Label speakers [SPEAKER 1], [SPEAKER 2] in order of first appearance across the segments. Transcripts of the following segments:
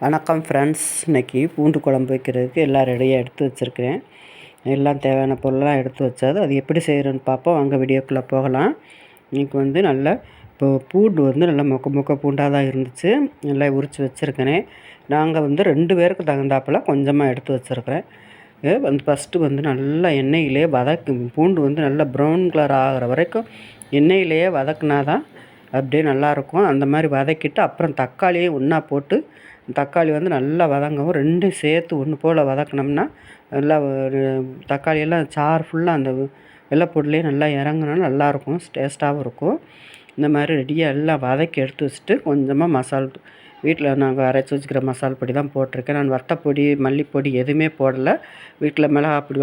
[SPEAKER 1] வணக்கம் ஃப்ரெண்ட்ஸ். இன்றைக்கி பூண்டு குழம்பு வைக்கிறதுக்கு எல்லாம் ரெடியாக எடுத்து வச்சுருக்கிறேன். எல்லாம் தேவையான பொருளெலாம் எடுத்து வச்சாது. அது எப்படி செய்கிறேன்னு பார்ப்போம். அங்கே வீடியோக்குள்ளே போகலாம். இன்றைக்கி நல்லா பூண்டு நல்லா மொக்க பூண்டாக தான் இருந்துச்சு. நல்லா உரித்து வச்சுருக்கிறேன். நாங்கள் 2 பேருக்கு தகுந்தாப்பில் கொஞ்சமாக எடுத்து வச்சுருக்கிறேன். ஃபஸ்ட்டு நல்லா எண்ணெயிலே பூண்டு நல்லா ப்ரௌன் கலர் ஆகிற வரைக்கும் எண்ணெயிலேயே வதக்குனா தான் அப்படியே நல்லாயிருக்கும். அந்த மாதிரி வதக்கிட்டு அப்புறம் தக்காளியும் ஒன்றா போட்டு தக்காளி நல்லா வதங்கவும் 2 சேர்த்து ஒன்று போல் வதக்கினோம்னா நல்லா தக்காளியெல்லாம் சாறு ஃபுல்லாக அந்த வெள்ளைப்பூண்டுலேயே நல்லா இறங்குனா நல்லாயிருக்கும், டேஸ்ட்டாகவும் இருக்கும். இந்த மாதிரி ரெடியாக எல்லாம் வதக்கி எடுத்து வச்சுட்டு கொஞ்சமாக வீட்டில் நாங்கள் அரைச்சி வச்சுக்கிற மசால் பொடி தான் போட்டிருக்கேன். நான் வத்தப்பொடி மல்லிப்பொடி எதுவுமே போடலை. வீட்டில் மிளகாப்பொடி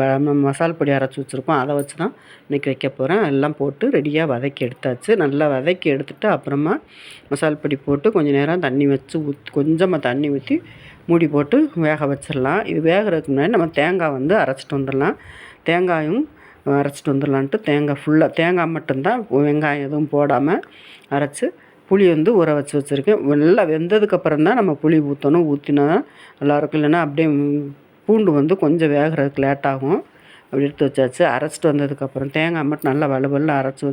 [SPEAKER 1] மசால் பொடி அரைச்சி வச்சுருக்கோம், அதை வச்சு தான் இன்றைக்கி வைக்க போகிறேன். எல்லாம் போட்டு ரெடியாக வதக்கி எடுத்தாச்சு. நல்லா வதக்கி எடுத்துகிட்டு அப்புறமா மசால் பொடி போட்டு கொஞ்சம் நேரம் தண்ணி வச்சு கொஞ்சமாக தண்ணி ஊற்றி மூடி போட்டு வேக வச்சிடலாம். இது வேகிறதுக்கு முன்னாடி நம்ம தேங்காய் அரைச்சிட்டு வந்துடலாம். தேங்காயும் அரைச்சிட்டு வந்துடலான்ட்டு தேங்காய் மட்டும்தான், வெங்காயம் எதுவும் போடாமல் அரைச்சி புளி ஊற வச்சு வச்சுருக்கேன். நல்லா வெந்ததுக்கப்புறம் தான் நம்ம புளி ஊற்றணும். ஊற்றினா தான் நல்லாயிருக்கும். இல்லைன்னா அப்படியே பூண்டு கொஞ்சம் வேகிறதுக்கு லேட்டாகும். அப்படி எடுத்து வச்சாச்சு. அரைச்சிட்டு வந்ததுக்கப்புறம் தேங்காய் மட்டும் நல்லா வலுவல்ல அரைச்சி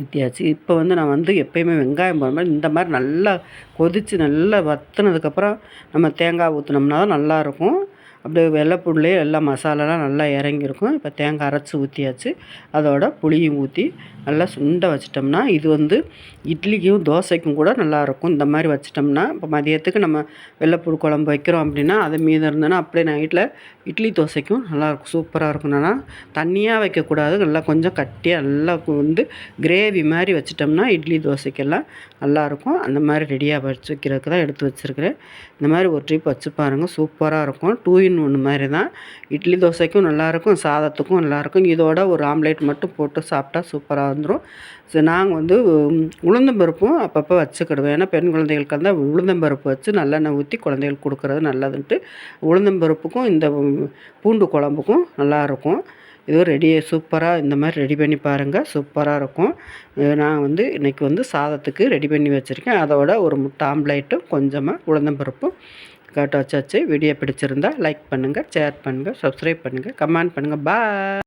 [SPEAKER 1] ஊற்றியாச்சு. இப்போ நான் எப்போயுமே வெங்காயம் போடுற மாதிரி இந்த மாதிரி நல்லா கொதித்து நல்லா வற்றினதுக்கப்புறம் நம்ம தேங்காய் ஊற்றினோம்னா தான் நல்லாயிருக்கும். அப்படியே வெள்ளைப்பூண்டுலேயே எல்லா மசாலாலாம் நல்லா இறங்கியிருக்கும். இப்போ தேங்காய் அரைச்சி ஊற்றியாச்சு. அதோட புளியும் ஊற்றி நல்லா சுண்டை வச்சிட்டோம்னா இது இட்லிக்கும் தோசைக்கும் கூட நல்லாயிருக்கும். இந்த மாதிரி வச்சிட்டோம்னா இப்போ மதியத்துக்கு நம்ம வெள்ளைப்பூடு குழம்பு வைக்கிறோம் அப்படின்னா அது மீதம் இருந்ததுன்னா அப்படியே நைட்டில் இட்லி தோசைக்கும் நல்லாயிருக்கும், சூப்பராக இருக்கும். ஆனால் தண்ணியாக வைக்கக்கூடாது, நல்லா கொஞ்சம் கட்டியாக நல்லா கிரேவி மாதிரி வச்சிட்டோம்னா இட்லி தோசைக்கெல்லாம் நல்லாயிருக்கும். அந்த மாதிரி ரெடியாக வச்சு வைக்கிறதுக்கு தான் எடுத்து வச்சுருக்கிறேன். இந்த மாதிரி ஒரு ட்ரிப் வச்சு பாருங்கள், சூப்பராக இருக்கும். 2 in 1 மாதிரி தான். இட்லி தோசைக்கும் நல்லாயிருக்கும், சாதத்துக்கும் நல்லாயிருக்கும். இதோட ஒரு ஆம்லேட் மட்டும் போட்டு சாப்பிட்டா சூப்பராக வந்துடும். நாங்கள் உளுந்தம்பருப்பும் அப்பப்போ வச்சுக்கிடுவேன். ஏன்னா பெண் குழந்தைகளுக்கு உளுந்தம்பருப்பு வச்சு நல்லெண்ணெய் ஊற்றி குழந்தைகளுக்கு கொடுக்குறது நல்லதுன்ட்டு உளுந்தம்பருப்புக்கும் இந்த பூண்டு குழம்புக்கும் நல்லாயிருக்கும். இது சூப்பராக இந்த மாதிரி ரெடி பண்ணி பாருங்கள், சூப்பராக இருக்கும். நான் இன்றைக்கி சாதத்துக்கு ரெடி பண்ணி வச்சுருக்கேன். அதோட ஒரு முட்டை ஆம்லேட்டும் கொஞ்சமாக உளுந்தம்பருப்பும் காட்ட வச்சாச்சு. வீடியோ பிடிச்சிருந்தா லைக் பண்ணுங்கள், ஷேர் பண்ணுங்கள், சப்ஸ்கிரைப் பண்ணுங்கள், கமெண்ட் பண்ணுங்கள். பாய்.